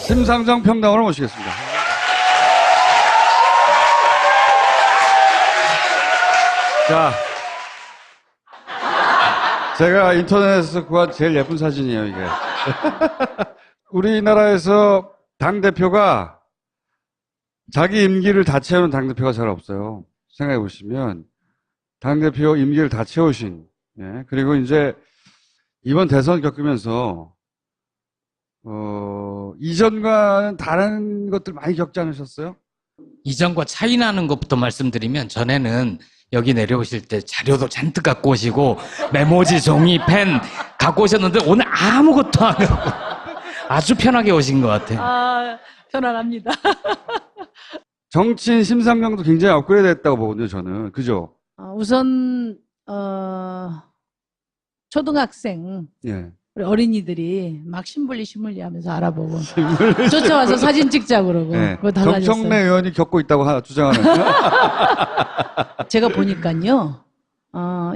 심상정 평당으로 모시겠습니다. 자, 제가 인터넷에서 구한 제일 예쁜 사진이에요, 이게. 우리나라에서 당대표가 자기 임기를 다 채우는 당대표가 잘 없어요. 생각해 보시면 당대표 임기를 다 채우신, 예. 그리고 이제 이번 대선 겪으면서 이전과는 다른 것들 많이 겪지 않으셨어요? 이전과 차이 나는 것부터 말씀드리면, 전에는 여기 내려오실 때 자료도 잔뜩 갖고 오시고 메모지, 종이, 펜 갖고 오셨는데 오늘 아무것도 안 하고 아주 편하게 오신 것 같아요. 아, 편안합니다. 정치인 심상정도 굉장히 업그레이드 됐다고 보거든요, 저는. 그죠? 우선 초등학생 예. 우리 어린이들이 막 심불리 하면서 알아보고 쫓아와서 사진 찍자 그러고 예. 그거 달라졌어요. 정청래 의원이 겪고 있다고 주장하는. 제가 보니까요,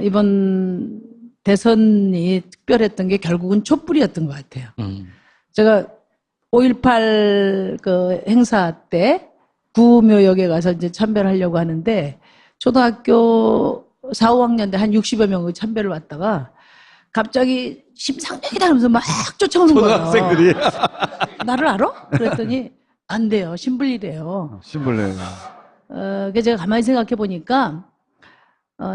이번 대선이 특별했던 게 결국은 촛불이었던 것 같아요. 제가 5.18 그 행사 때 구묘역에 가서 이제 참배를 하려고 하는데 초등학교 4, 5학년 때 한 60여 명이 참배를 왔다가 갑자기 심상정이다 하면서 막 쫓아오는 거예요. 초등학생들이. 나를 알아? 그랬더니 안 돼요. 신불리래요. 신불래. 그래서 제가 가만히 생각해 보니까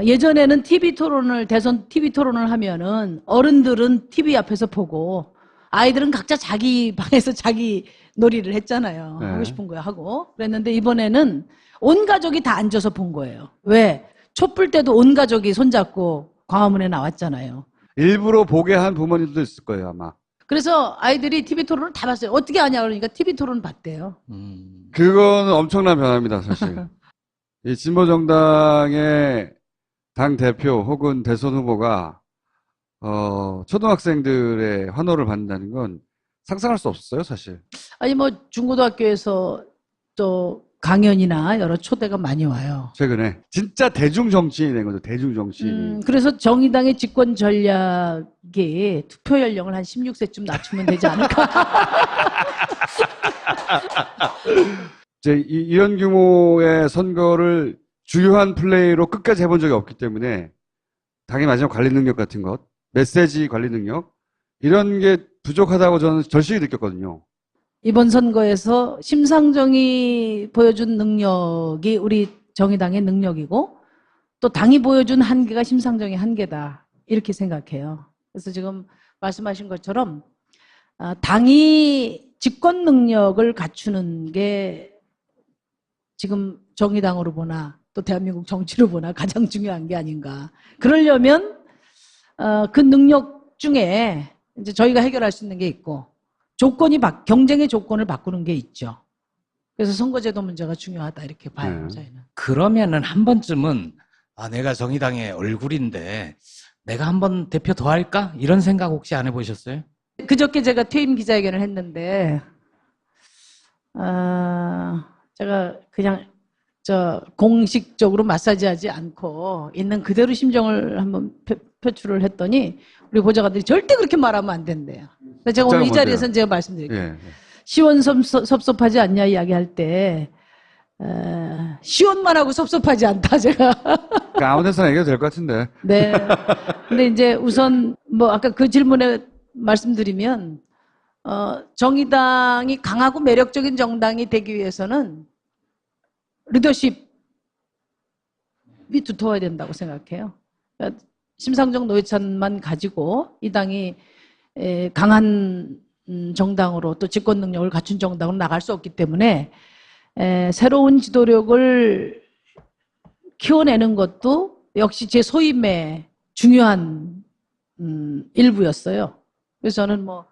예전에는 TV 토론을 대선 TV 토론을 하면은 어른들은 TV 앞에서 보고 아이들은 각자 자기 방에서 자기 놀이를 했잖아요. 네. 하고 싶은 거 하고 그랬는데 이번에는 온 가족이 다 앉아서 본 거예요. 왜? 촛불 때도 온 가족이 손잡고 광화문에 나왔잖아요. 일부러 보게 한 부모님도 있을 거예요, 아마. 그래서 아이들이 TV 토론을 다 봤어요. 어떻게 하냐 그러니까 TV 토론 봤대요. 그건 엄청난 변화입니다, 사실. 이 진보정당의 당대표 혹은 대선 후보가 초등학생들의 환호를 받는다는 건 상상할 수 없었어요, 사실. 아니 뭐 중고등학교에서 또 강연이나 여러 초대가 많이 와요. 최근에 진짜 대중 정치인이 된 거죠, 대중 정치인이. 그래서 정의당의 집권 전략이 투표 연령을 한 16세쯤 낮추면 되지 않을까? 이제 이런 규모의 선거를 주요한 플레이로 끝까지 해본 적이 없기 때문에 당의 마지막 관리 능력 같은 것, 메시지 관리 능력 이런 게 부족하다고 저는 절실히 느꼈거든요. 이번 선거에서 심상정이 보여준 능력이 우리 정의당의 능력이고 또 당이 보여준 한계가 심상정의 한계다 이렇게 생각해요. 그래서 지금 말씀하신 것처럼 당이 집권 능력을 갖추는 게 지금 정의당으로 보나 또 대한민국 정치로 보나 가장 중요한 게 아닌가. 그러려면 그 능력 중에 이제 저희가 해결할 수 있는 게 있고 경쟁의 조건을 바꾸는 게 있죠. 그래서 선거제도 문제가 중요하다 이렇게 봐요. 저희는. 그러면은 한 번쯤은 내가 정의당의 얼굴인데 내가 한번 대표 더 할까? 이런 생각 혹시 안 해보셨어요? 그저께 제가 퇴임 기자회견을 했는데 제가 그냥 공식적으로 마사지하지 않고 있는 그대로 심정을 한번 표출을 했더니 우리 보좌관들이 절대 그렇게 말하면 안 된대요. 그래서 제가 오늘 이 자리에서는 제가 말씀드릴게요. 예. 시원섭섭하지 않냐 이야기할 때 시원만 하고 섭섭하지 않다 제가. 그러니까 아무 데서나 얘기해도 될 것 같은데. 네. 근데 이제 우선 뭐 아까 그 질문에 말씀드리면 정의당이 강하고 매력적인 정당이 되기 위해서는 리더십이 두터워야 된다고 생각해요. 그러니까 심상정 노회찬만 가지고 이 당이 강한 정당으로 또 집권 능력을 갖춘 정당으로 나갈 수 없기 때문에 새로운 지도력을 키워내는 것도 역시 제 소임의 중요한 일부였어요. 그래서 저는 뭐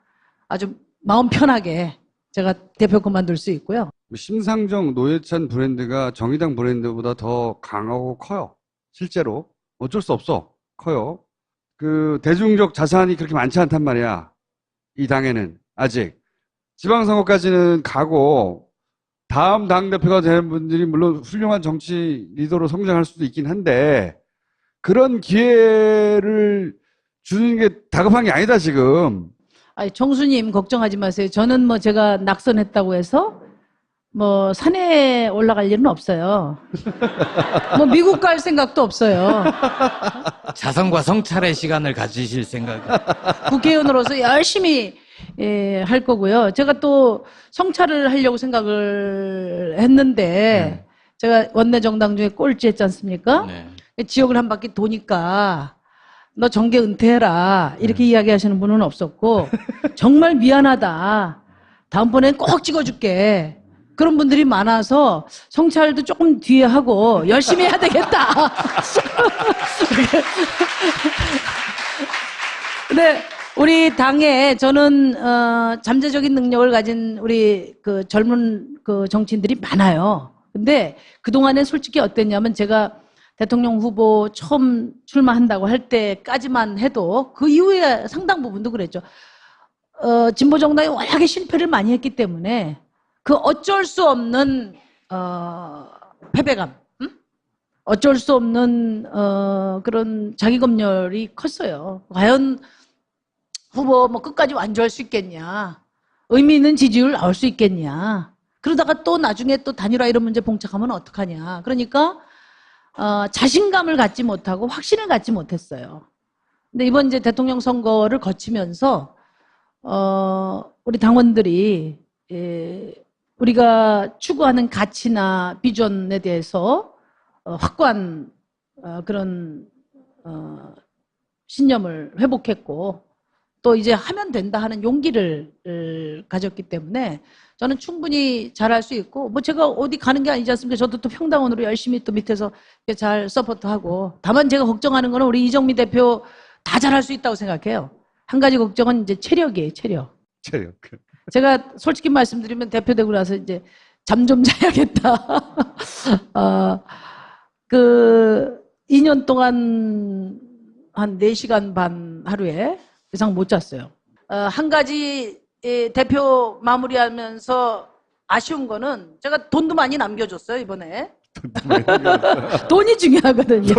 아주 마음 편하게 제가 대표 그만둘 수 있고요. 심상정, 노회찬 브랜드가 정의당 브랜드보다 더 강하고 커요. 실제로. 어쩔 수 없어. 커요. 그 대중적 자산이 그렇게 많지 않단 말이야. 이 당에는 아직. 지방선거까지는 가고 다음 당대표가 되는 분들이 물론 훌륭한 정치 리더로 성장할 수도 있긴 한데 그런 기회를 주는 게 다급한 게 아니다 지금. 아니, 정수님 걱정하지 마세요. 저는 뭐 제가 낙선했다고 해서 뭐 산에 올라갈 일은 없어요. 뭐 미국 갈 생각도 없어요. 자성과 성찰의 시간을 가지실 생각. 국회의원으로서 열심히 할 거고요. 제가 또 성찰을 하려고 생각을 했는데 제가 원내 정당 중에 꼴찌 했지 않습니까? 네. 지역을 한 바퀴 도니까 너 정계 은퇴해라 이렇게 이야기하시는 분은 없었고 정말 미안하다. 다음번엔 꼭 찍어줄게. 그런 분들이 많아서 성찰도 조금 뒤에 하고 열심히 해야 되겠다. 근데 우리 당에 저는 잠재적인 능력을 가진 우리 그 젊은 그 정치인들이 많아요. 근데 그동안에 솔직히 어땠냐면 제가 대통령 후보 처음 출마한다고 할 때까지만 해도 그 이후에 상당 부분도 그랬죠. 진보 정당이 워낙에 실패를 많이 했기 때문에 그 어쩔 수 없는 패배감, 어쩔 수 없는 그런 자기검열이 컸어요. 과연 후보 뭐 끝까지 완주할 수 있겠냐, 의미 있는 지지율 나올 수 있겠냐. 그러다가 또 나중에 또 단일화 이런 문제 봉착하면 어떡하냐. 그러니까 자신감을 갖지 못하고 확신을 갖지 못했어요. 근데 이번 이제 대통령 선거를 거치면서 우리 당원들이 우리가 추구하는 가치나 비전에 대해서 확고한 그런 신념을 회복했고 또 이제 하면 된다 하는 용기를 가졌기 때문에 저는 충분히 잘할 수 있고 뭐 제가 어디 가는 게 아니지 않습니까? 저도 또 평당원으로 열심히 또 밑에서 잘 서포트하고 다만 제가 걱정하는 거는 우리 이정미 대표 다 잘할 수 있다고 생각해요. 한 가지 걱정은 이제 체력이에요, 체력. 체력. 제가 솔직히 말씀드리면 대표 되고 나서 이제 잠 좀 자야겠다. 그 2년 동안 한 4시간 반 하루에 이상 못 잤어요. 한 가지 대표 마무리하면서 아쉬운 거는 제가 돈도 많이 남겨줬어요, 이번에. 돈이 중요하거든요.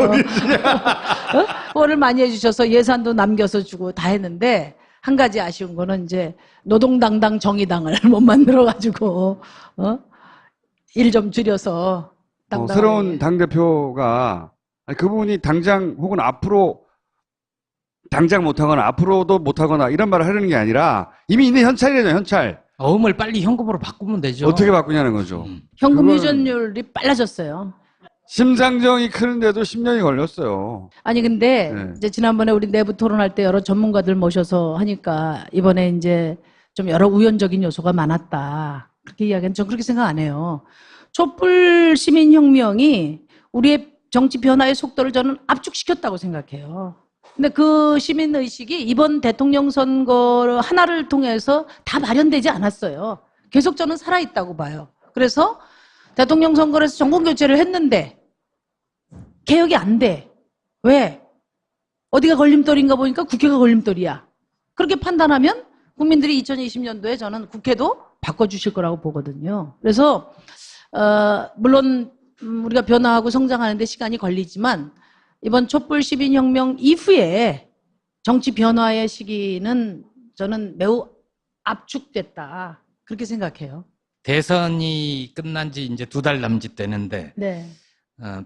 후원을 많이 해주셔서 예산도 남겨서 주고 다 했는데 한 가지 아쉬운 거는 이제 노동당당 정의당을 못 만들어가지고 일 좀 줄여서 새로운 당대표가 그분이 당장 혹은 앞으로 당장 못하거나 앞으로도 못하거나 이런 말을 하려는 게 아니라 이미 있는 현찰이잖아요, 현찰. 어음을 빨리 현금으로 바꾸면 되죠. 어떻게 바꾸냐는 거죠. 현금 그건 회전율이 빨라졌어요. 심상정이 크는데도 10년이 걸렸어요. 아니 근데 네. 이제 지난번에 우리 내부 토론할 때 여러 전문가들 모셔서 하니까 이번에 이제 좀 여러 우연적인 요소가 많았다. 그렇게 이야기는 전 그렇게 생각 안 해요. 촛불 시민혁명이 우리의 정치 변화의 속도를 저는 압축시켰다고 생각해요. 근데 그 시민의식이 이번 대통령 선거 하나를 통해서 다 발현되지 않았어요. 계속 저는 살아있다고 봐요. 그래서 대통령 선거에서 정권교체를 했는데 개혁이 안 돼. 왜? 어디가 걸림돌인가 보니까 국회가 걸림돌이야. 그렇게 판단하면 국민들이 2020년도에 저는 국회도 바꿔주실 거라고 보거든요. 그래서 물론 우리가 변화하고 성장하는데 시간이 걸리지만 이번 촛불 시민혁명 이후에 정치 변화의 시기는 저는 매우 압축됐다. 그렇게 생각해요. 대선이 끝난 지 이제 2달 남짓 되는데 네.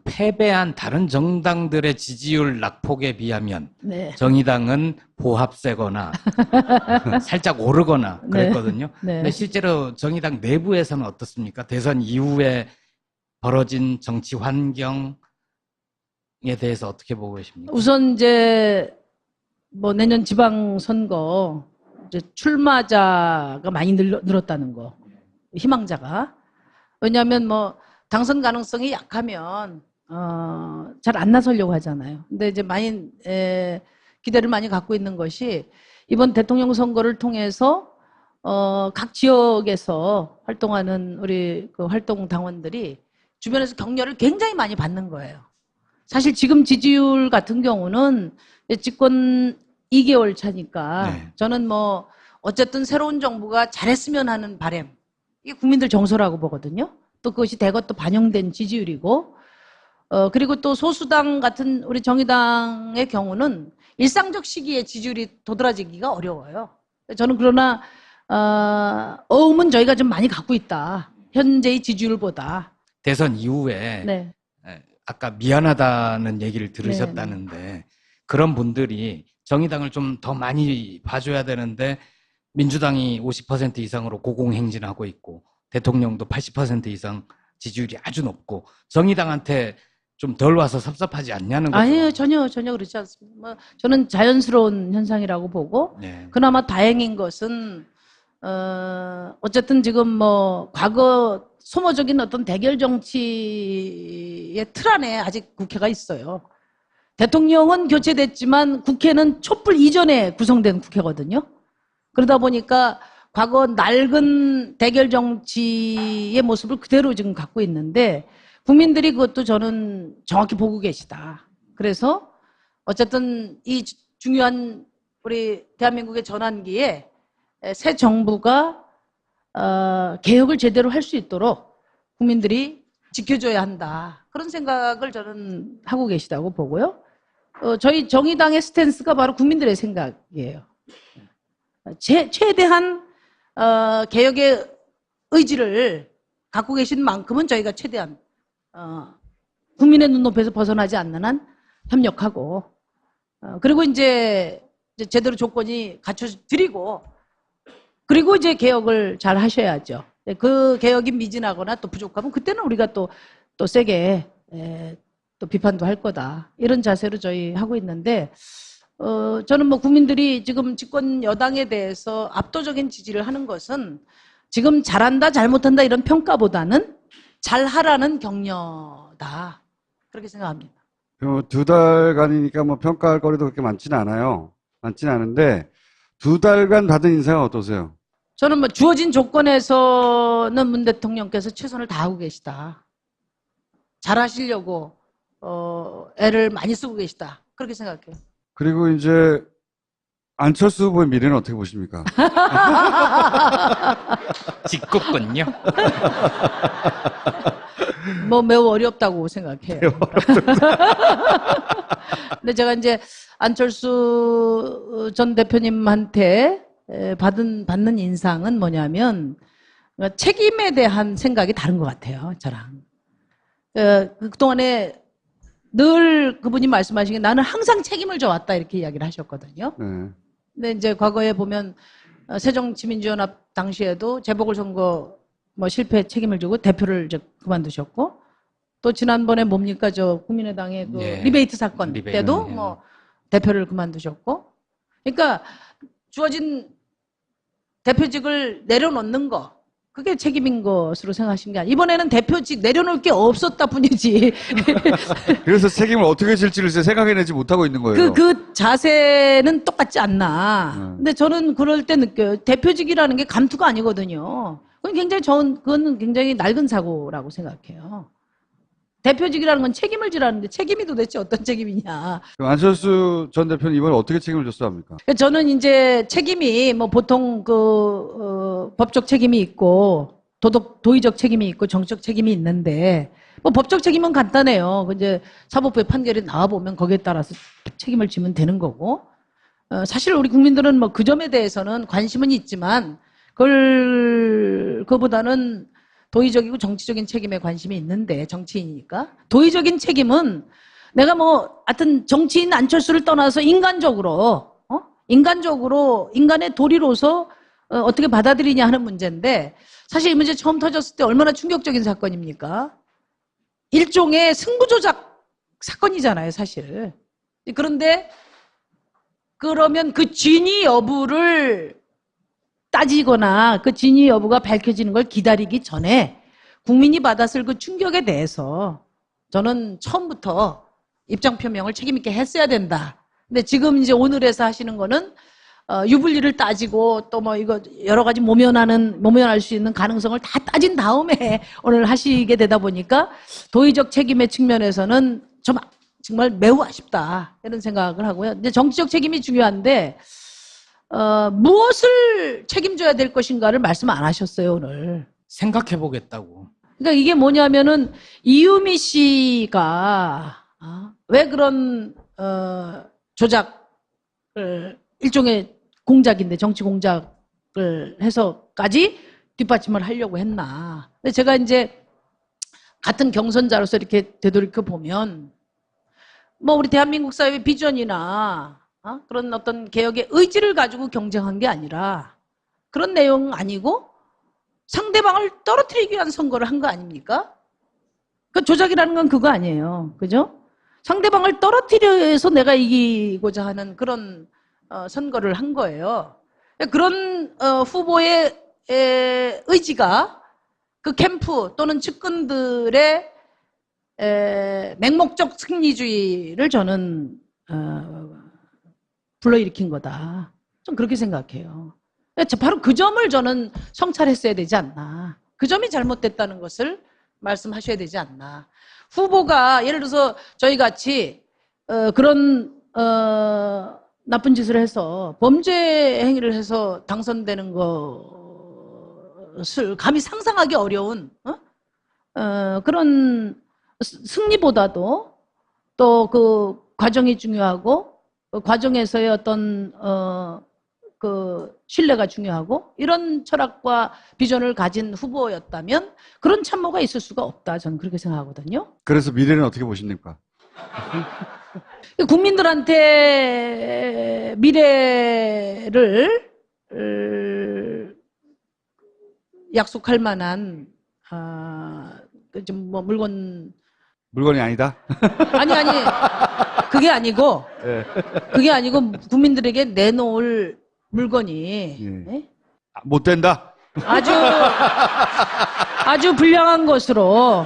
패배한 다른 정당들의 지지율 낙폭에 비하면 네. 정의당은 보합세거나 살짝 오르거나 그랬거든요. 네. 근데 실제로 정의당 내부에서는 어떻습니까? 대선 이후에 벌어진 정치 환경에 대해서 어떻게 보고 계십니까? 우선 이제 뭐 내년 지방선거 이제 출마자가 많이 늘었다는 거. 희망자가. 왜냐하면 뭐 당선 가능성이 약하면 잘 안 나서려고 하잖아요. 근데 이제 많이 기대를 많이 갖고 있는 것이 이번 대통령 선거를 통해서 각 지역에서 활동하는 우리 그 활동 당원들이 주변에서 격려를 굉장히 많이 받는 거예요. 사실 지금 지지율 같은 경우는 집권 2개월 차니까 네. 저는 뭐 어쨌든 새로운 정부가 잘했으면 하는 바람, 이게 국민들 정서라고 보거든요. 또 그것이 대거 또 반영된 지지율이고, 그리고 또 소수당 같은 우리 정의당의 경우는 일상적 시기에 지지율이 도드라지기가 어려워요. 저는 그러나 어음은 저희가 좀 많이 갖고 있다. 현재의 지지율보다. 대선 이후에 네. 아까 미안하다는 얘기를 들으셨다는데 그런 분들이 정의당을 좀 더 많이 봐줘야 되는데 민주당이 50% 이상으로 고공행진하고 있고 대통령도 80% 이상 지지율이 아주 높고 정의당한테 좀 덜 와서 섭섭하지 않냐는 거죠. 아니요, 전혀 그렇지 않습니다. 뭐 저는 자연스러운 현상이라고 보고 네. 그나마 다행인 것은 어쨌든 지금 뭐 과거 소모적인 어떤 대결 정치의 틀 안에 아직 국회가 있어요. 대통령은 교체됐지만 국회는 촛불 이전에 구성된 국회거든요. 그러다 보니까 과거 낡은 대결 정치의 모습을 그대로 지금 갖고 있는데 국민들이 그것도 저는 정확히 보고 계시다. 그래서 어쨌든 이 중요한 우리 대한민국의 전환기에 새 정부가 개혁을 제대로 할 수 있도록 국민들이 지켜줘야 한다. 그런 생각을 저는 하고 계시다고 보고요. 저희 정의당의 스탠스가 바로 국민들의 생각이에요. 최대한 개혁의 의지를 갖고 계신 만큼은 저희가 최대한 국민의 눈높이에서 벗어나지 않는 한 협력하고 그리고 이제 제대로 조건이 갖춰드리고 그리고 이제 개혁을 잘 하셔야죠. 그 개혁이 미진하거나 또 부족하면 그때는 우리가 또 세게 또 비판도 할 거다. 이런 자세로 저희 하고 있는데 저는 뭐 국민들이 지금 집권 여당에 대해서 압도적인 지지를 하는 것은 지금 잘한다 잘못한다 이런 평가보다는 잘하라는 격려다. 그렇게 생각합니다. 2달간이니까 뭐 평가할 거리도 그렇게 많지는 않아요. 많지는 않은데 2달간 받은 인상은 어떠세요? 저는 뭐 주어진 조건에서는 문 대통령께서 최선을 다하고 계시다. 잘하시려고 애를 많이 쓰고 계시다. 그렇게 생각해요. 그리고 이제 안철수 후보의 미래는 어떻게 보십니까? 직급군요. 뭐 매우 어렵다고 생각해요. 근데 제가 이제 안철수 전 대표님한테 받는 인상은 뭐냐면 책임에 대한 생각이 다른 것 같아요. 저랑. 그동안에 늘 그분이 말씀하신 게 나는 항상 책임을 져왔다 이렇게 이야기를 하셨거든요. 네. 근데 이제 과거에 보면 새정치민주연합 당시에도 재보궐선거 뭐 실패 책임을 지고 대표를 이제 그만두셨고 또 지난번에 뭡니까 저 국민의당의 그 리베이트 사건 때도 뭐 대표를 그만두셨고 그러니까 주어진 대표직을 내려놓는 거 그게 책임인 것으로 생각하신 게 아니에요. 이번에는 대표직 내려놓을 게 없었다 뿐이지. 그래서 책임을 어떻게 질지를 생각해내지 못하고 있는 거예요. 그 자세는 똑같지 않나. 근데 저는 그럴 때 느껴요. 대표직이라는 게 감투가 아니거든요. 그건 굉장히 낡은 사고라고 생각해요. 대표직이라는 건 책임을 지라는데 책임이 도대체 어떤 책임이냐. 그럼 안철수 전 대표는 이번에 어떻게 책임을 졌어야 합니까? 저는 이제 책임이 뭐 보통 법적 책임이 있고 도의적 책임이 있고 정치적 책임이 있는데 뭐 법적 책임은 간단해요. 이제 사법부의 판결이 나와 보면 거기에 따라서 책임을 지면 되는 거고 사실 우리 국민들은 뭐 그 점에 대해서는 관심은 있지만 그보다는 도의적이고 정치적인 책임에 관심이 있는데 정치인이니까 도의적인 책임은 내가 뭐 하여튼 정치인 안철수를 떠나서 인간적으로 인간의 도리로서 어떻게 받아들이냐 하는 문제인데 사실 이 문제 처음 터졌을 때 얼마나 충격적인 사건입니까? 일종의 승부조작 사건이잖아요, 사실. 그런데 그러면 그 진위 여부를 따지거나 그 진위 여부가 밝혀지는 걸 기다리기 전에 국민이 받았을 그 충격에 대해서 저는 처음부터 입장 표명을 책임 있게 했어야 된다. 근데 지금 이제 오늘에서 하시는 거는 유불리를 따지고 또 뭐 이거 여러 가지 모면할 수 있는 가능성을 다 따진 다음에 오늘 하시게 되다 보니까 도의적 책임의 측면에서는 좀 정말 매우 아쉽다 이런 생각을 하고요. 근데 정치적 책임이 중요한데 무엇을 책임져야 될 것인가를 말씀 안 하셨어요, 오늘. 생각해 보겠다고. 그러니까 이게 뭐냐면은 이유미 씨가 왜 그런 조작을 일종의 공작인데 정치 공작을 해서까지 뒷받침을 하려고 했나. 근데 제가 이제 같은 경선자로서 이렇게 되돌이켜 보면 뭐 우리 대한민국 사회의 비전이나 그런 어떤 개혁의 의지를 가지고 경쟁한 게 아니라 그런 내용 아니고 상대방을 떨어뜨리기 위한 선거를 한 거 아닙니까? 그 조작이라는 건 그거 아니에요. 그죠? 상대방을 떨어뜨려서 내가 이기고자 하는 그런 선거를 한 거예요. 그런 후보의 의지가 그 캠프 또는 측근들의 맹목적 승리주의를 저는 불러일으킨 거다. 좀 그렇게 생각해요. 바로 그 점을 저는 성찰했어야 되지 않나. 그 점이 잘못됐다는 것을 말씀하셔야 되지 않나. 후보가 예를 들어서 저희 같이 그런 나쁜 짓을 해서 범죄 행위를 해서 당선되는 것을 감히 상상하기 어려운 그런 승리보다도 또 그 과정이 중요하고 그 과정에서의 어떤 그 신뢰가 중요하고 이런 철학과 비전을 가진 후보였다면 그런 참모가 있을 수가 없다. 저는 그렇게 생각하거든요. 그래서 미래는 어떻게 보십니까? 국민들한테 미래를 약속할 만한 좀 뭐 물건이 아니다? 아니 그게 아니고 예. 그게 아니고 국민들에게 내놓을 물건이 예. 예? 못 된다? 아주 불량한 것으로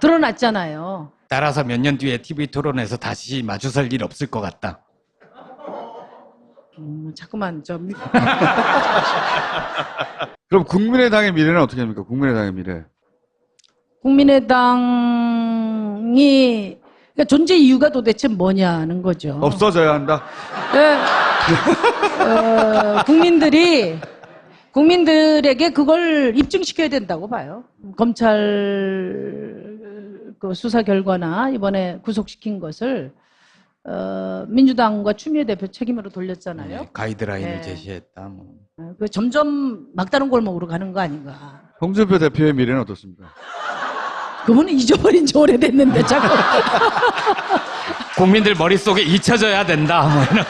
드러났잖아요. 따라서 몇 년 뒤에 TV 토론에서 다시 마주설 일 없을 것 같다. 자꾸만 좀 그럼 국민의당의 미래는 어떻게 됩니까? 국민의당의 미래. 국민의당이 그러니까 존재 이유가 도대체 뭐냐는 거죠. 없어져야 한다? 국민들에게 그걸 입증시켜야 된다고 봐요. 검찰 그 수사 결과나 이번에 구속시킨 것을 민주당과 추미애 대표 책임으로 돌렸잖아요. 네, 가이드라인을 네. 제시했다. 뭐. 그 점점 막다른 골목으로 가는 거 아닌가. 홍준표 대표의 미래는 어떻습니까? 그분은 잊어버린 지 오래됐는데 자꾸. 국민들 머릿속에 잊혀져야 된다. 뭐 이런.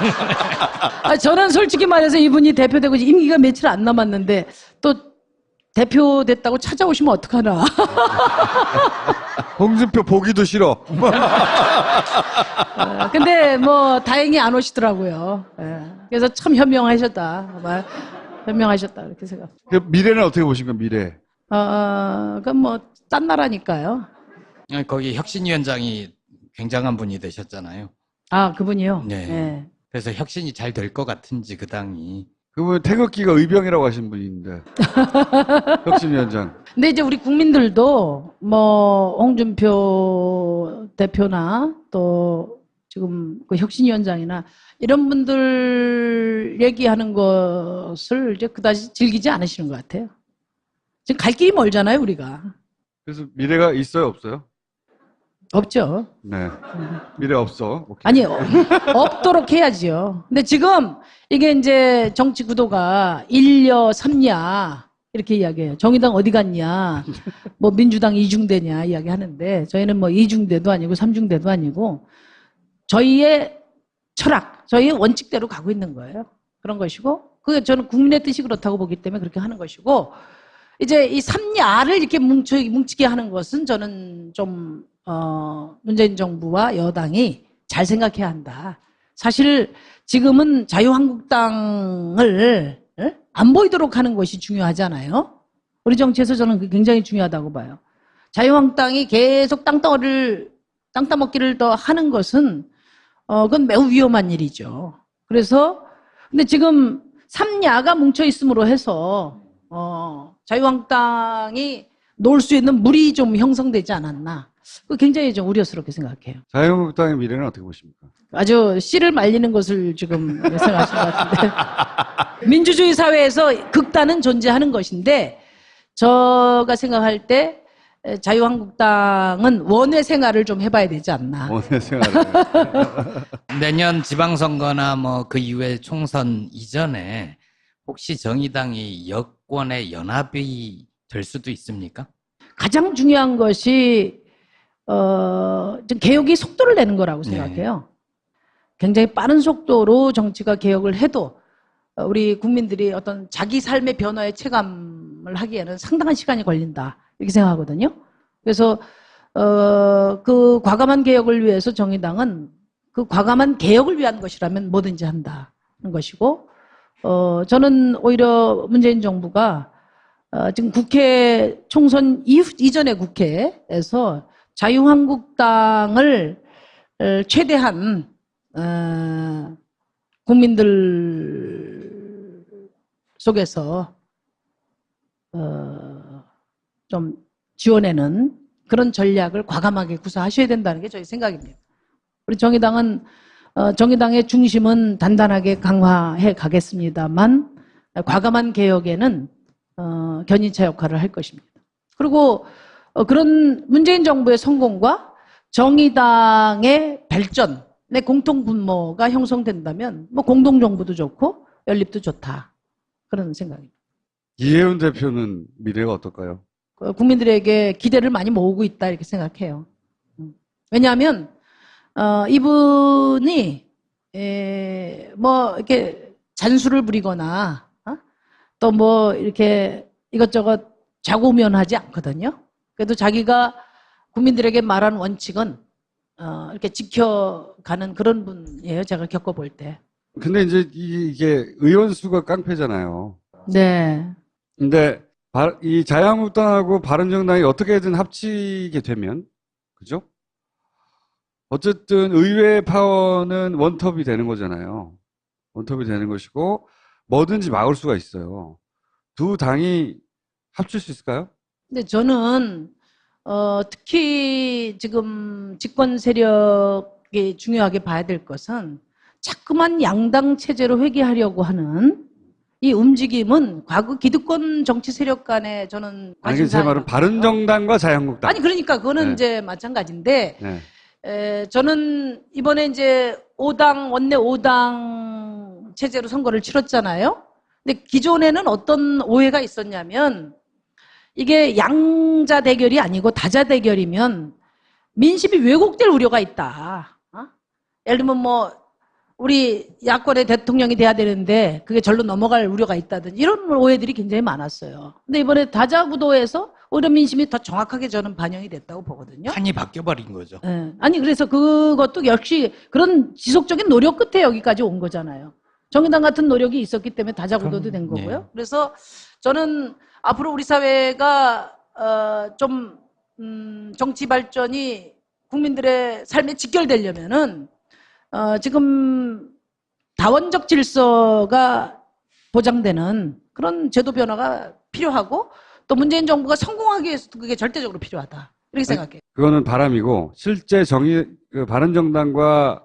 저는 솔직히 말해서 이분이 대표되고 임기가 며칠 안 남았는데 또 대표 됐다고 찾아오시면 어떡하나. 홍준표 보기도 싫어. 근데 뭐 다행히 안 오시더라고요. 예. 그래서 참 현명하셨다. 정말 현명하셨다 그렇게 생각. 그 미래는 어떻게 보십니까? 미래. 그건 뭐 딴 나라니까요. 거기 혁신위원장이 굉장한 분이 되셨잖아요. 아 그분이요. 네. 예. 그래서 혁신이 잘 될 것 같은지 그 당이. 그분 태극기가 의병이라고 하신 분인데. 혁신위원장. 근데 이제 우리 국민들도 뭐 홍준표 대표나 또 지금 그 혁신위원장이나 이런 분들 얘기하는 것을 이제 그다지 즐기지 않으시는 것 같아요. 지금 갈 길이 멀잖아요, 우리가. 그래서 미래가 있어요, 없어요? 없죠. 네. 미래 없어. 오케이. 아니, 없도록 해야지요. 근데 지금 이게 이제 정치 구도가 1냐, 3냐, 이렇게 이야기해요. 정의당 어디 갔냐, 뭐 민주당 이중대냐 이야기 하는데 저희는 뭐 이중대도 아니고 삼중대도 아니고 저희의 철학, 저희의 원칙대로 가고 있는 거예요. 그런 것이고, 그게 저는 국민의 뜻이 그렇다고 보기 때문에 그렇게 하는 것이고, 이제 이 3야를 이렇게 뭉치게 하는 것은 저는 좀, 문재인 정부와 여당이 잘 생각해야 한다. 사실 지금은 자유한국당을 안 보이도록 하는 것이 중요하잖아요. 우리 정치에서 저는 그게 굉장히 중요하다고 봐요. 자유한국당이 계속 땅 따먹기를 더 하는 것은, 그건 매우 위험한 일이죠. 그래서, 근데 지금 3야가 뭉쳐있음으로 해서, 자유한국당이 놓을 수 있는 물이 좀 형성되지 않았나. 그 굉장히 좀 우려스럽게 생각해요. 자유한국당의 미래는 어떻게 보십니까? 아주 씨를 말리는 것을 지금 생각하신 것 같은데. 민주주의 사회에서 극단은 존재하는 것인데, 제가 생각할 때, 자유한국당은 원외 생활을 좀 해봐야 되지 않나. 오늘 생활을. 내년 지방선거나 뭐 그 이후에 총선 이전에 혹시 정의당이 여권의 연합이 될 수도 있습니까? 가장 중요한 것이 좀 개혁이 속도를 내는 거라고 네. 생각해요. 굉장히 빠른 속도로 정치가 개혁을 해도 우리 국민들이 어떤 자기 삶의 변화에 체감을 하기에는 상당한 시간이 걸린다 이렇게 생각하거든요. 그래서 그 과감한 개혁을 위해서 정의당은 그 과감한 개혁을 위한 것이라면 뭐든지 한다는 것이고, 저는 오히려 문재인 정부가 지금 국회 총선 이전의 국회에서 자유한국당을 최대한 국민들 속에서 좀 지원하는 그런 전략을 과감하게 구사하셔야 된다는 게 저희 생각입니다. 우리 정의당은 정의당의 중심은 단단하게 강화해 가겠습니다만 과감한 개혁에는 견인차 역할을 할 것입니다. 그리고 그런 문재인 정부의 성공과 정의당의 발전의 공통 분모가 형성된다면 뭐 공동정부도 좋고 연립도 좋다. 그런 생각입니다. 이해운 대표는 미래가 어떨까요? 국민들에게 기대를 많이 모으고 있다 이렇게 생각해요. 왜냐하면 이분이 뭐 이렇게 잔술을 부리거나 또 뭐 이렇게 이것저것 좌고면하지 않거든요. 그래도 자기가 국민들에게 말한 원칙은 이렇게 지켜가는 그런 분이에요. 제가 겪어볼 때. 근데 이제 이게 의원 수가 깡패잖아요. 네. 근데 이 자유한국당하고 바른정당이 어떻게든 합치게 되면, 그죠? 어쨌든 의회 파워는 원톱이 되는 거잖아요. 원톱이 되는 것이고 뭐든지 막을 수가 있어요. 두 당이 합칠 수 있을까요? 근데 저는 특히 지금 집권 세력이 중요하게 봐야 될 것은 자꾸만 양당 체제로 회귀하려고 하는 이 움직임은 과거 기득권 정치 세력 간에 저는 아니, 제 관심사가 말은 바른정당과 자유한국당. 아니 그러니까 그거는 네. 이제 마찬가지인데 네. 저는 이번에 이제 5당 원내 5당 체제로 선거를 치렀잖아요. 근데 기존에는 어떤 오해가 있었냐면 이게 양자 대결이 아니고 다자 대결이면 민심이 왜곡될 우려가 있다. 예를 들면 뭐 우리 야권의 대통령이 돼야 되는데 그게 절로 넘어갈 우려가 있다든지 이런 오해들이 굉장히 많았어요. 근데 이번에 다자 구도에서 오히려 민심이 더 정확하게 저는 반영이 됐다고 보거든요. 판이 바뀌어버린 거죠. 네. 아니 그래서 그것도 역시 그런 지속적인 노력 끝에 여기까지 온 거잖아요. 정의당 같은 노력이 있었기 때문에 다자 구도도 된 거고요. 예. 그래서 저는 앞으로 우리 사회가 좀 정치 발전이 국민들의 삶에 직결되려면은 지금 다원적 질서가 보장되는 그런 제도 변화가 필요하고 또 문재인 정부가 성공하기 위해서도 그게 절대적으로 필요하다. 이렇게 생각해요. 그거는 바람이고 실제 바른정당과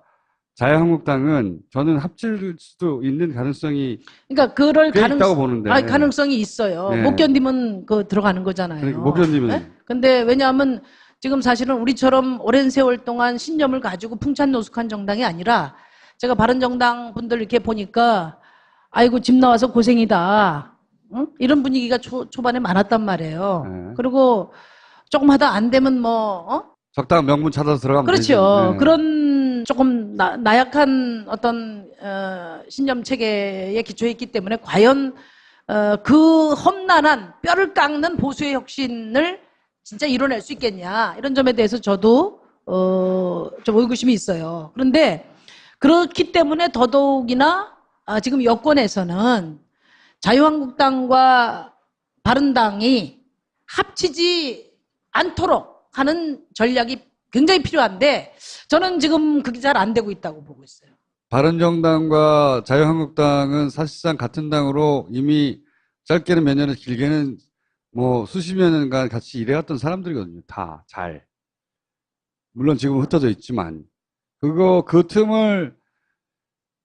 자유한국당은 저는 합칠 수도 있는 가능성이 그러니까 그럴 꽤 있다고 보는데. 가능성이 있어요. 네. 못 견디면 그 들어가는 거잖아요. 그러니까 못 견디면. 네? 근데 왜냐하면 지금 사실은 우리처럼 오랜 세월 동안 신념을 가지고 풍찬노숙한 정당이 아니라 제가 바른정당 분들 이렇게 보니까 아이고 집 나와서 고생이다. 응? 이런 분위기가 초반에 많았단 말이에요. 네. 그리고 조금 하다 안 되면 뭐 적당한 명분 찾아서 들어가면 그렇죠. 되죠. 네. 그런 조금 나약한 어떤 신념 체계에 기초했기 때문에 과연 그 험난한 뼈를 깎는 보수의 혁신을 진짜 이뤄낼 수 있겠냐 이런 점에 대해서 저도 좀 의구심이 있어요. 그런데 그렇기 때문에 더더욱이나 지금 여권에서는 자유한국당과 바른당이 합치지 않도록 하는 전략이 굉장히 필요한데 저는 지금 그게 잘 안 되고 있다고 보고 있어요. 바른정당과 자유한국당은 사실상 같은 당으로 이미 짧게는 몇 년을 길게는 뭐 수십 년간 같이 일해왔던 사람들이거든요. 다 잘. 물론 지금 흩어져 있지만 그 틈을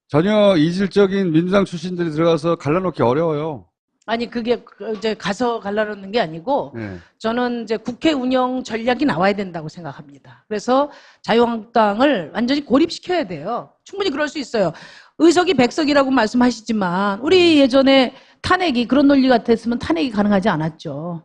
전혀 이질적인 민주당 출신들이 들어가서 갈라놓기 어려워요. 아니 그게 이제 가서 가려는 게 아니고 예. 저는 이제 국회 운영 전략이 나와야 된다고 생각합니다. 그래서 자유한국당을 완전히 고립시켜야 돼요. 충분히 그럴 수 있어요. 의석이 100석이라고 말씀하시지만 우리 예전에 탄핵이 그런 논리 같았으면 탄핵이 가능하지 않았죠.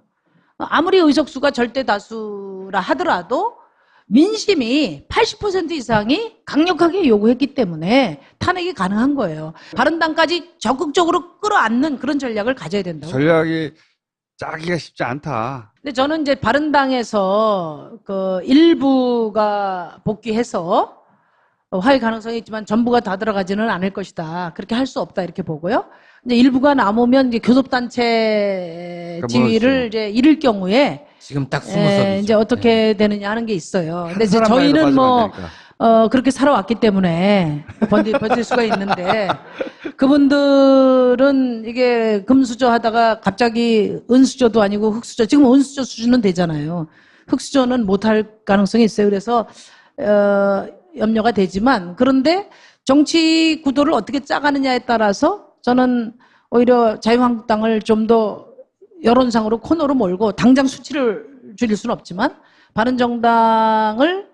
아무리 의석수가 절대 다수라 하더라도 민심이 80% 이상이 강력하게 요구했기 때문에 탄핵이 가능한 거예요. 바른당까지 적극적으로 끌어안는 그런 전략을 가져야 된다고. 전략이 짜기가 쉽지 않다. 근데 저는 이제 바른당에서 그 일부가 복귀해서 화해 가능성이 있지만 전부가 다 들어가지는 않을 것이다. 그렇게 할 수 없다 이렇게 보고요. 이제 일부가 남으면 이제 교섭단체 그러니까 지위를 이제 잃을 경우에 지금 딱 20석이죠. 이제 어떻게 되느냐 하는 게 있어요. 근데 이제 사람만 해도 저희는 빠지면 뭐 안 되니까. 그렇게 살아왔기 때문에 버틸 수가 있는데 그분들은 이게 금수저 하다가 갑자기 은수저도 아니고 흑수저, 지금 은수저 수준은 되잖아요. 흑수저는 못할 가능성이 있어요. 그래서 염려가 되지만 그런데 정치 구도를 어떻게 짜가느냐에 따라서 저는 오히려 자유한국당을 좀 더 여론상으로 코너로 몰고 당장 수치를 줄일 수는 없지만 바른정당을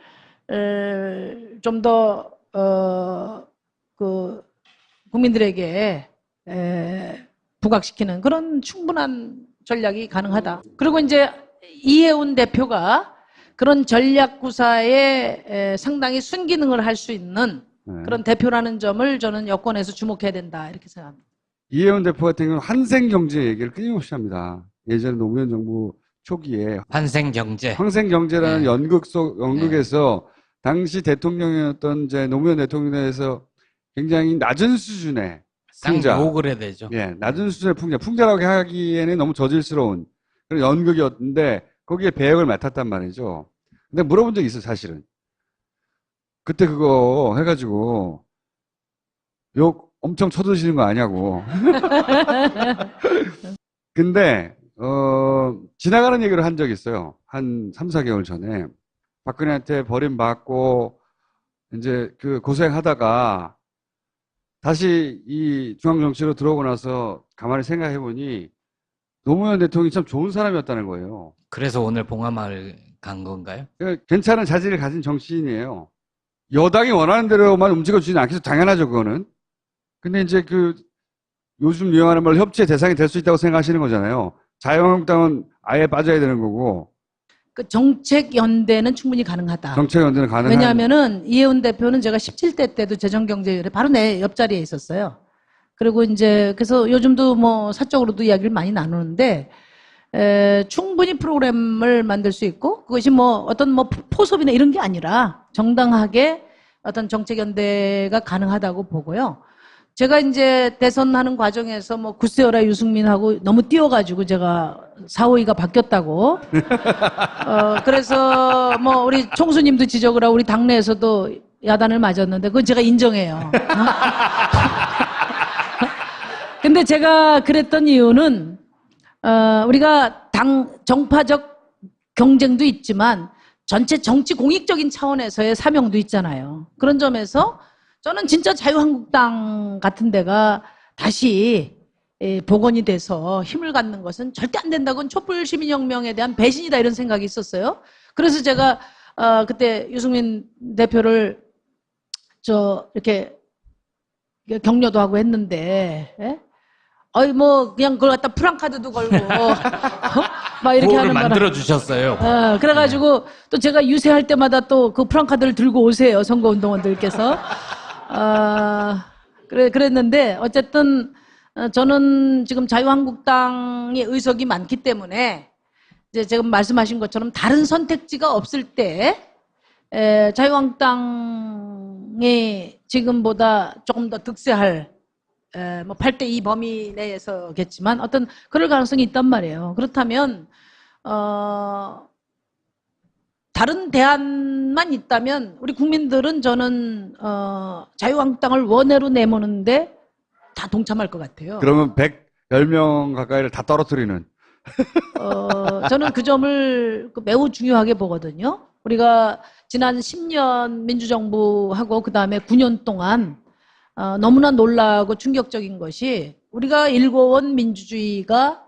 좀 더 그 국민들에게 부각시키는 그런 충분한 전략이 가능하다. 그리고 이제 이해운 대표가 그런 전략 구사에 상당히 순기능을 할 수 있는 그런 대표라는 점을 저는 여권에서 주목해야 된다 이렇게 생각합니다. 이혜원 대표 같은 경우는 환생경제 얘기를 끊임없이 합니다. 예전에 노무현 정부 초기에 환생경제. 황생경제라는 네. 연극에서 당시 대통령이었던 이제 노무현 대통령에서 굉장히 낮은 수준의 쌍 풍자, 욕을 해야 되죠. 예, 낮은 수준의 풍자라고 하기에는 너무 저질스러운 그런 연극이었는데 거기에 배역을 맡았단 말이죠. 근데 물어본 적이 있어 사실은. 그때 그거 해가지고 욕 엄청 쳐드시는 거 아냐고. 근데 지나가는 얘기를 한 적이 있어요. 한 3, 4개월 전에 박근혜한테 버림받고 이제 그 고생하다가 다시 이 중앙정치로 들어오고 나서 가만히 생각해 보니 노무현 대통령이 참 좋은 사람이었다는 거예요. 그래서 오늘 봉하마을 간 건가요? 그러니까 괜찮은 자질을 가진 정치인이에요. 여당이 원하는 대로만 움직여주지는 않겠죠. 당연하죠, 그거는. 근데 이제 그 요즘 유행하는 말로 협치의 대상이 될 수 있다고 생각하시는 거잖아요. 자유한국당은 아예 빠져야 되는 거고. 그 정책 연대는 충분히 가능하다. 정책 연대는 가능한. 왜냐하면은 이혜훈 대표는 제가 17대 때도 재정경제위원회 바로 내 옆자리에 있었어요. 그리고 이제 그래서 요즘도 뭐 사적으로도 이야기를 많이 나누는데 충분히 프로그램을 만들 수 있고 그것이 뭐 어떤 뭐 포섭이나 이런 게 아니라 정당하게 어떤 정책 연대가 가능하다고 보고요. 제가 이제 대선하는 과정에서 뭐 구세어라 유승민하고 너무 뛰어가지고 제가 4호위가 바뀌었다고. 그래서 뭐 우리 총수님도 지적을 하고 우리 당내에서도 야단을 맞았는데 그건 제가 인정해요. 근데 제가 그랬던 이유는 우리가 정파적 경쟁도 있지만 전체 정치 공익적인 차원에서의 사명도 있잖아요. 그런 점에서 저는 진짜 자유한국당 같은 데가 다시 복원이 돼서 힘을 갖는 것은 절대 안 된다고는 촛불 시민혁명에 대한 배신이다 이런 생각이 있었어요. 그래서 제가 그때 유승민 대표를 이렇게 격려도 하고 했는데 뭐 그냥 그걸 갖다 프랑카드도 걸고 막 이렇게 하는 거라. 만들어 주셨어요. 그래가지고 또 제가 유세할 때마다 또 그 프랑카드를 들고 오세요 선거운동원들께서. 그랬는데 어쨌든 저는 지금 자유한국당의 의석이 많기 때문에 이제 지금 말씀하신 것처럼 다른 선택지가 없을 때 자유한국당이 지금보다 조금 더 득세할 뭐 8대2 범위 내에서겠지만 어떤 그럴 가능성이 있단 말이에요. 그렇다면 다른 대안만 있다면 우리 국민들은 저는 자유한국당을 원외로 내모는데 다 동참할 것 같아요. 그러면 110명 가까이를 다 떨어뜨리는. 저는 그 점을 매우 중요하게 보거든요. 우리가 지난 10년 민주정부하고 그 다음에 9년 동안 너무나 놀라고 충격적인 것이 우리가 일궈온 민주주의가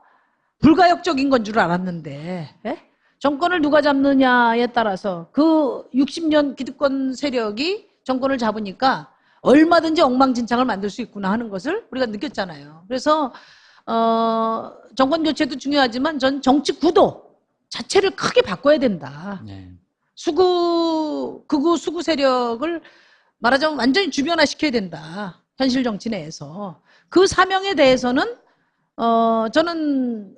불가역적인 건 줄 알았는데, 예? 정권을 누가 잡느냐에 따라서 그 60년 기득권 세력이 정권을 잡으니까 얼마든지 엉망진창을 만들 수 있구나 하는 것을 우리가 느꼈잖아요. 그래서 정권 교체도 중요하지만 전 정치 구도 자체를 크게 바꿔야 된다. 네. 극우 수구 세력을 말하자면 완전히 주변화시켜야 된다. 현실 정치 내에서. 그 사명에 대해서는 저는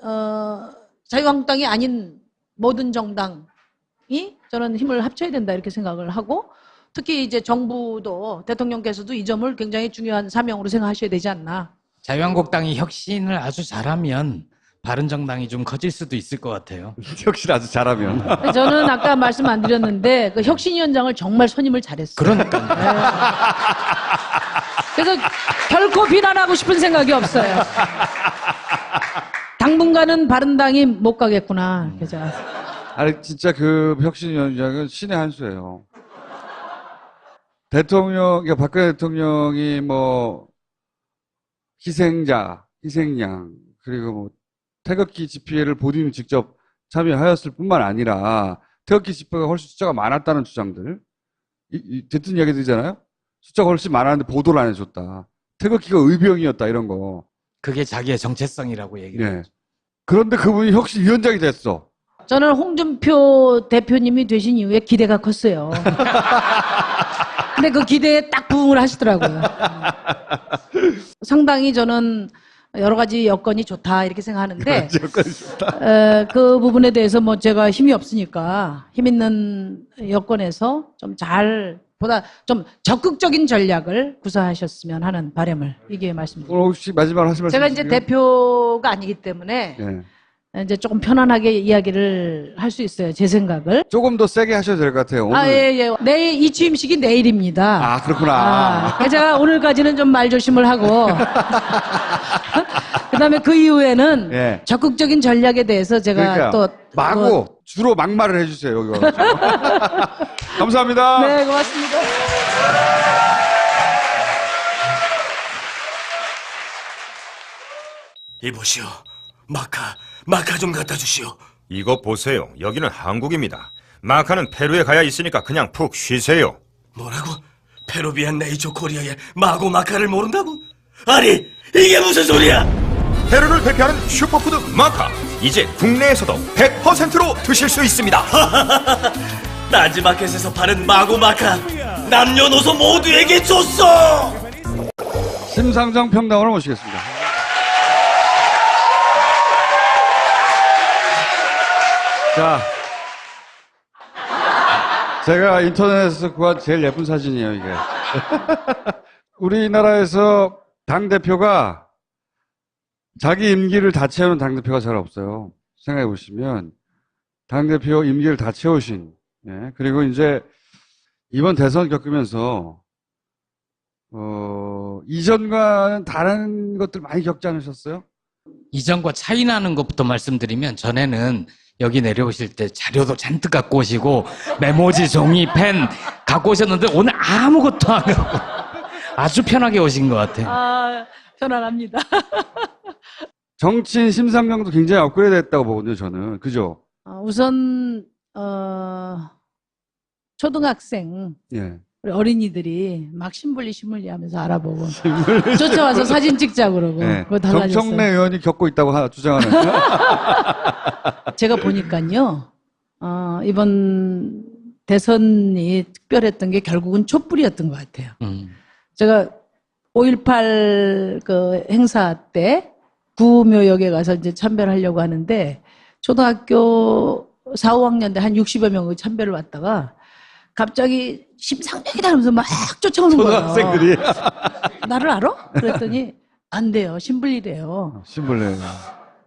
자유한국당이 아닌 모든 정당이 저는 힘을 합쳐야 된다 이렇게 생각을 하고, 특히 이제 정부도 대통령께서도 이 점을 굉장히 중요한 사명으로 생각하셔야 되지 않나. 자유한국당이 혁신을 아주 잘하면 바른정당이 좀 커질 수도 있을 것 같아요. 혁신 아주 잘하면. 저는 아까 말씀 안 드렸는데 그 혁신위원장을 정말 선임을 잘했어요. 그러니까요. 그래서 결코 비난하고 싶은 생각이 없어요. 당분간은 바른당이 못 가겠구나. 그죠? 아니, 진짜 그 혁신위원장은 신의 한 수예요. 그러니까 박근혜 대통령이 뭐, 희생자, 희생양, 그리고 뭐, 태극기 집회를 본인이 직접 참여하였을 뿐만 아니라, 태극기 집회가 훨씬 숫자가 많았다는 주장들. 듣던 이야기 들잖아요? 숫자가 훨씬 많았는데 보도를 안 해줬다. 태극기가 의병이었다, 이런 거. 그게 자기의 정체성이라고 얘기를 예. 했죠. 그런데 그분이 혁신위원장이 됐어. 저는 홍준표 대표님이 되신 이후에 기대가 컸어요. 근데 그 기대에 딱 부응을 하시더라고요. 상당히 저는 여러 가지 여건이 좋다 이렇게 생각하는데, 그 부분에 대해서 뭐 제가 힘이 없으니까 힘 있는 여건에서 보다 좀 적극적인 전략을 구사하셨으면 하는 바람을 이게 말씀드립니다. 오늘 혹시 마지막으로 하실 말씀 제가 이제 있으세요? 대표가 아니기 때문에 예. 이제 조금 편안하게 이야기를 할 수 있어요. 제 생각을. 조금 더 세게 하셔도 될 것 같아요. 오늘. 예. 내일, 이 취임식이 내일입니다. 아, 그렇구나. 그래서 제가 오늘까지는 좀 말조심을 하고, 그 다음에 그 이후에는 예. 적극적인 전략에 대해서 제가 그러니까 또. 마구 주로 막말을 해주세요. 여기 와서. 감사합니다. 네, 고맙습니다. 이보시오. 마카 좀 갖다 주시오. 이거 보세요. 여기는 한국입니다. 마카는 페루에 가야 있으니까 그냥 푹 쉬세요. 뭐라고? 페루비안 네이처 코리아의 마고 마카를 모른다고? 아니, 이게 무슨 소리야? 페루를 대표하는 슈퍼푸드 마카. 이제 국내에서도 100%로 드실 수 있습니다. 딴지마켓에서 파는 마고 마카 남녀노소 모두에게 줬어. 심상정 평당으로 모시겠습니다. 자, 제가 인터넷에서 구한 제일 예쁜 사진이에요, 이게. 우리나라에서 당대표가 자기 임기를 다 채우는 당대표가 잘 없어요. 생각해 보시면 당대표 임기를 다 채우신, 예. 그리고 이제 이번 대선 겪으면서 이전과는 다른 것들 많이 겪지 않으셨어요? 이전과 차이 나는 것부터 말씀드리면, 전에는 여기 내려오실 때 자료도 잔뜩 갖고 오시고 메모지, 종이, 펜 갖고 오셨는데 오늘 아무것도 안 하고 아주 편하게 오신 것 같아요. 아, 편안합니다. 정치인 심상정도 굉장히 업그레이드 했다고 보거든요, 저는. 그죠? 우선, 초등학생, 예. 우리 어린이들이 막 신불리 하면서 알아보고 쫓아와서 사진 찍자 그러고 예. 그거 달라졌어요. 정청래 의원이 겪고 있다고 주장하는. 제가 보니까요, 이번 대선이 특별했던 게 결국은 촛불이었던 것 같아요. 제가 5.18 그 행사 때 구묘역에 가서 이제 참배를 하려고 하는데 초등학교 4, 5학년 때 한 60여 명이 참배를 왔다가 갑자기 심상정이다 하면서 막 쫓아오는 거예요. 초등학생들이. 나를 알아? 그랬더니 안 돼요. 신불리래요. 신불래.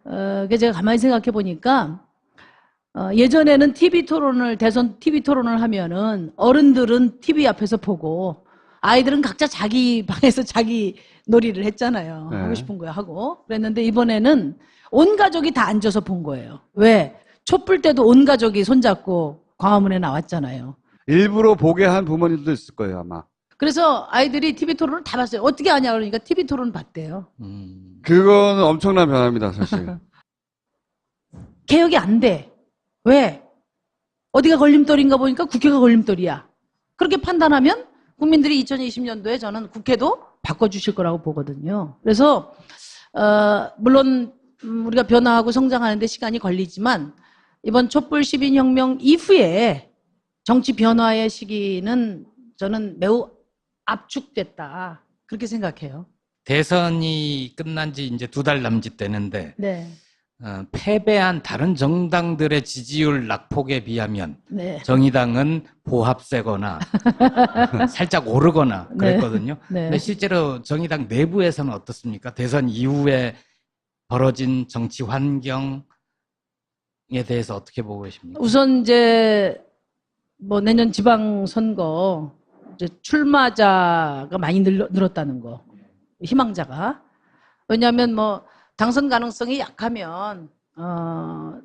그래서 제가 가만히 생각해 보니까 예전에는 대선 TV 토론을 하면은 어른들은 TV 앞에서 보고 아이들은 각자 자기 방에서 자기 놀이를 했잖아요. 네. 하고 싶은 거 하고. 그랬는데 이번에는 온 가족이 다 앉아서 본 거예요. 왜? 촛불 때도 온 가족이 손잡고 광화문에 나왔잖아요. 일부러 보게 한 부모님도 있을 거예요, 아마. 그래서 아이들이 TV 토론을 다 봤어요. 어떻게 아냐 그러니까 TV 토론 봤대요. 그거는 엄청난 변화입니다, 사실. 개혁이 안 돼. 왜? 어디가 걸림돌인가 보니까 국회가 걸림돌이야. 그렇게 판단하면 국민들이 2020년도에 저는 국회도 바꿔주실 거라고 보거든요. 그래서 물론 우리가 변화하고 성장하는데 시간이 걸리지만 이번 촛불 시민혁명 이후에 정치 변화의 시기는 저는 매우 압축됐다. 그렇게 생각해요. 대선이 끝난 지 이제 2달 남짓 되는데 네. 패배한 다른 정당들의 지지율 낙폭에 비하면 네. 정의당은 보합세거나 살짝 오르거나 그랬거든요. 네. 근데 실제로 정의당 내부에서는 어떻습니까? 대선 이후에 벌어진 정치 환경에 대해서 어떻게 보고 계십니까? 우선 이제 뭐 내년 지방선거 이제 출마자가 많이 늘었다는 거. 희망자가. 왜냐하면 뭐 당선 가능성이 약하면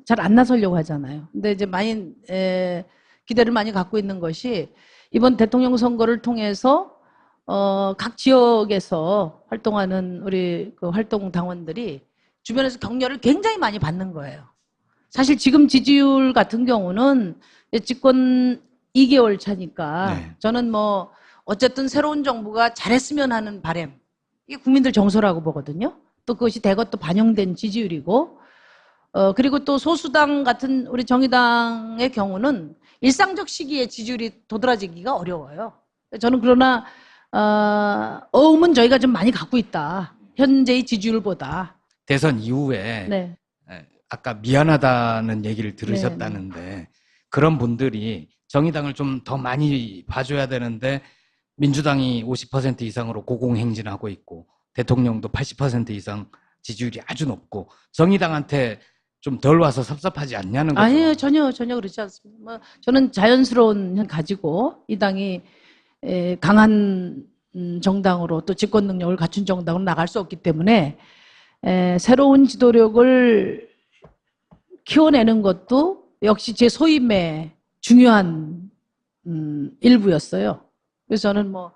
잘 안 나서려고 하잖아요. 근데 이제 많이 기대를 많이 갖고 있는 것이 이번 대통령 선거를 통해서 각 지역에서 활동하는 우리 그 활동 당원들이 주변에서 격려를 굉장히 많이 받는 거예요. 사실 지금 지지율 같은 경우는 집권 2개월 차니까 네. 저는 뭐 어쨌든 새로운 정부가 잘했으면 하는 바람, 이게 국민들 정서라고 보거든요. 또 그것이 대거 또 반영된 지지율이고, 그리고 또 소수당 같은 우리 정의당의 경우는 일상적 시기에 지지율이 도드라지기가 어려워요. 저는 그러나 어음은 저희가 좀 많이 갖고 있다. 현재의 지지율보다. 대선 이후에 네. 아까 미안하다는 얘기를 들으셨다는데 그런 분들이 정의당을 좀 더 많이 봐줘야 되는데 민주당이 50% 이상으로 고공행진하고 있고 대통령도 80% 이상 지지율이 아주 높고 정의당한테 좀 덜 와서 섭섭하지 않냐는 거죠. 아니에요. 전혀 그렇지 않습니다. 뭐 저는 자연스러운 현 가지고 이 당이 강한 정당으로 또 집권 능력을 갖춘 정당으로 나갈 수 없기 때문에 새로운 지도력을 키워내는 것도 역시 제 소임의 중요한 일부였어요. 그래서 저는 뭐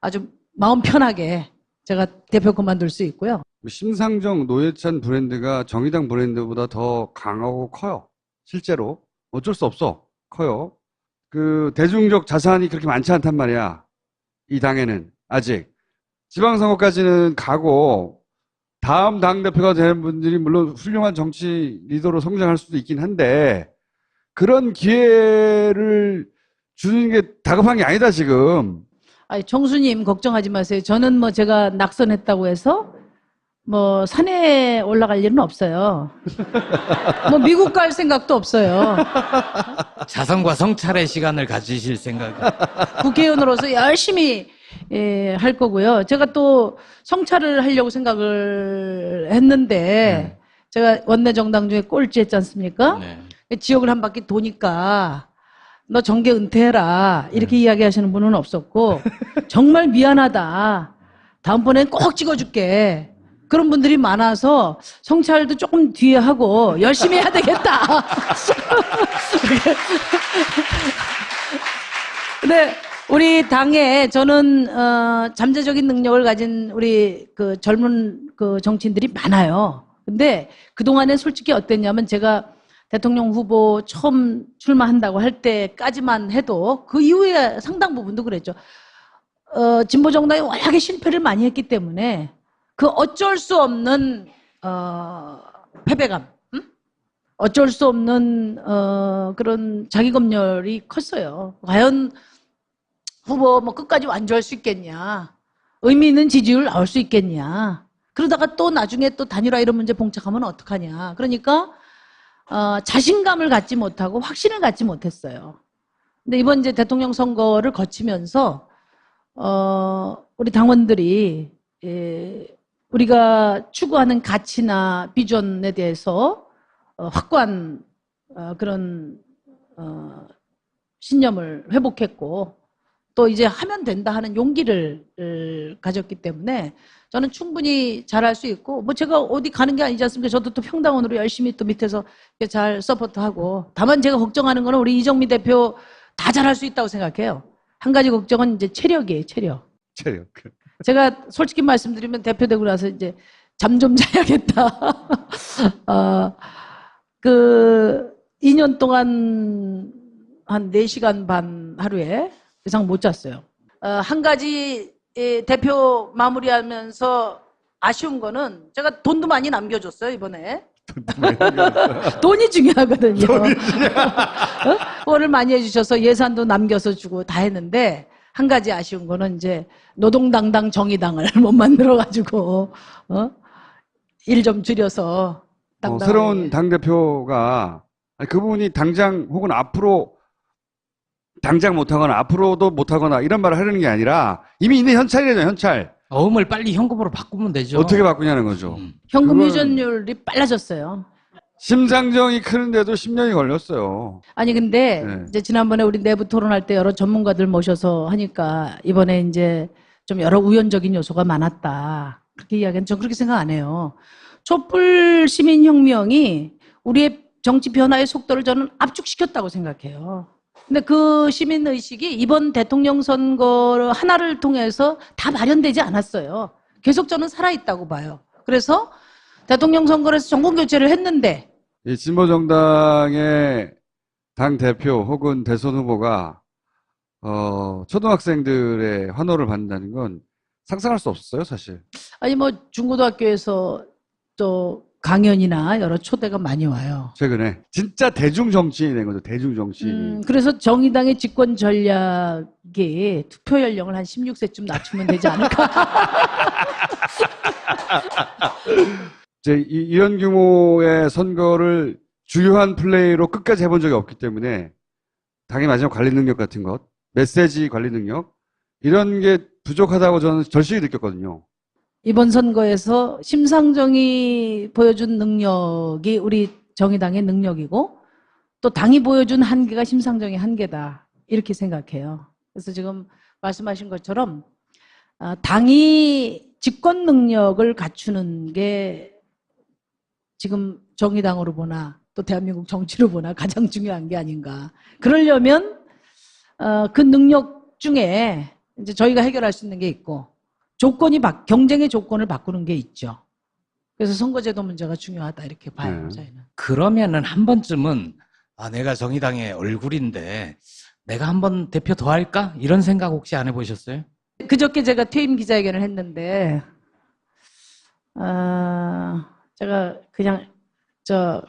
아주 마음 편하게 제가 대표 그만둘 수 있고요. 심상정, 노회찬 브랜드가 정의당 브랜드보다 더 강하고 커요. 실제로. 어쩔 수 없어. 커요. 그 대중적 자산이 그렇게 많지 않단 말이야. 이 당에는 아직. 지방선거까지는 가고 다음 당대표가 되는 분들이 물론 훌륭한 정치 리더로 성장할 수도 있긴 한데 그런 기회를 주는 게 다급한 게 아니다 지금. 아니, 정수님 걱정하지 마세요. 저는 뭐 제가 낙선했다고 해서 뭐 산에 올라갈 일은 없어요. 뭐 미국 갈 생각도 없어요. 자성과 성찰의 시간을 가지실 생각. 국회의원으로서 열심히 할 거고요. 제가 또 성찰을 하려고 생각을 했는데 제가 원내 정당 중에 꼴찌 했지 않습니까? 네. 지역을 한 바퀴 도니까 너 정계 은퇴해라 이렇게 이야기하시는 분은 없었고 정말 미안하다. 다음번엔 꼭 찍어줄게. 그런 분들이 많아서 성찰도 조금 뒤에 하고 열심히 해야 되겠다. 근데 우리 당에 저는 잠재적인 능력을 가진 우리 그 젊은 그 정치인들이 많아요. 근데 그동안에 솔직히 어땠냐면 제가 대통령 후보 처음 출마한다고 할 때까지만 해도 그 이후에 상당 부분도 그랬죠. 진보 정당이 워낙에 실패를 많이 했기 때문에 그 어쩔 수 없는 패배감, 어쩔 수 없는 그런 자기검열이 컸어요. 과연 후보 뭐 끝까지 완주할 수 있겠냐, 의미 있는 지지율 나올 수 있겠냐. 그러다가 또 나중에 또 단일화 이런 문제 봉착하면 어떡하냐. 그러니까 자신감을 갖지 못하고 확신을 갖지 못했어요. 근데 이번 이제 대통령 선거를 거치면서 우리 당원들이 우리가 추구하는 가치나 비전에 대해서 확고한 그런 신념을 회복했고 또 이제 하면 된다 하는 용기를 가졌기 때문에 저는 충분히 잘할 수 있고 뭐 제가 어디 가는 게 아니지 않습니까? 저도 또 평당원으로 열심히 또 밑에서 잘 서포트하고 다만 제가 걱정하는 거는 우리 이정미 대표 다 잘할 수 있다고 생각해요. 한 가지 걱정은 이제 체력이에요, 체력. 체력. 제가 솔직히 말씀드리면 대표되고 나서 이제 잠 좀 자야겠다. 2년 동안 한 4시간 반 하루에 이상 못 잤어요. 한 가지 대표 마무리하면서 아쉬운 거는 제가 돈도 많이 남겨줬어요, 이번에. 돈이 중요하거든요. 후원을 많이 해주셔서 예산도 남겨서 주고 다 했는데 한 가지 아쉬운 거는 이제 노동당당 정의당을 못 만들어가지고 일 좀 줄여서 당당하게. 새로운 당대표가 그분이 당장 혹은 앞으로 당장 못하거나 앞으로도 못하거나 이런 말을 하려는 게 아니라 이미 있는 현찰이잖아요, 현찰. 어음을 빨리 현금으로 바꾸면 되죠. 어떻게 바꾸냐는 거죠. 현금 그건- 유전율이 빨라졌어요. 심상정이 크는데도 10년이 걸렸어요. 아니 근데 네. 이제 지난번에 우리 내부 토론할 때 여러 전문가들 모셔서 하니까 이번에 이제 좀 여러 우연적인 요소가 많았다. 그렇게 이야기는 전 그렇게 생각 안 해요. 촛불 시민혁명이 우리의 정치 변화의 속도를 저는 압축시켰다고 생각해요. 근데 그 시민의식이 이번 대통령 선거 하나를 통해서 다 마련되지 않았어요. 계속 저는 살아있다고 봐요. 그래서 대통령 선거에서 정권교체를 했는데 이 진보정당의 당대표 혹은 대선 후보가 초등학생들의 환호를 받는다는 건 상상할 수 없었어요, 사실. 아니 뭐 중고등학교에서 또 강연이나 여러 초대가 많이 와요. 최근에 진짜 대중 정치인이 된 거죠. 대중 정치인이. 그래서 정의당의 집권 전략이 투표 연령을 한 16세쯤 낮추면 되지 않을까? 이제 이런 규모의 선거를 주요한 플레이로 끝까지 해본 적이 없기 때문에 당의 마지막 관리 능력 같은 것, 메시지 관리 능력 이런 게 부족하다고 저는 절실히 느꼈거든요. 이번 선거에서 심상정이 보여준 능력이 우리 정의당의 능력이고 또 당이 보여준 한계가 심상정의 한계다. 이렇게 생각해요. 그래서 지금 말씀하신 것처럼 당이 집권 능력을 갖추는 게 지금 정의당으로 보나 또 대한민국 정치로 보나 가장 중요한 게 아닌가. 그러려면 그 능력 중에 이제 저희가 해결할 수 있는 게 있고 경쟁의 조건을 바꾸는 게 있죠. 그래서 선거제도 문제가 중요하다 이렇게 봐요. 저희는. 그러면은 한 번쯤은 내가 정의당의 얼굴인데 내가 한번 대표 더 할까? 이런 생각 혹시 안 해보셨어요? 그저께 제가 퇴임 기자회견을 했는데 제가 그냥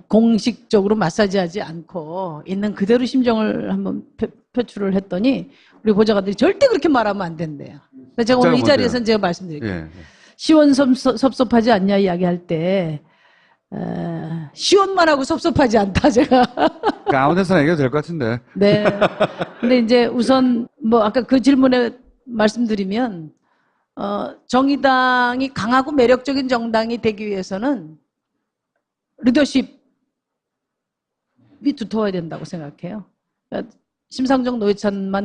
공식적으로 마사지하지 않고 있는 그대로 심정을 한번 표출을 했더니 우리 보좌관들이 절대 그렇게 말하면 안 된대요. 근데 제가 오늘 이 자리에서는 제가 말씀드릴게요. 예. 시원섭섭하지 않냐 이야기할 때 시원만 하고 섭섭하지 않다 제가. 그러니까 아무 데서나 얘기해도 될 것 같은데. 네. 근데 이제 우선 뭐 아까 그 질문에 말씀드리면 정의당이 강하고 매력적인 정당이 되기 위해서는 리더십이 두터워야 된다고 생각해요. 그러니까 심상정 노회찬만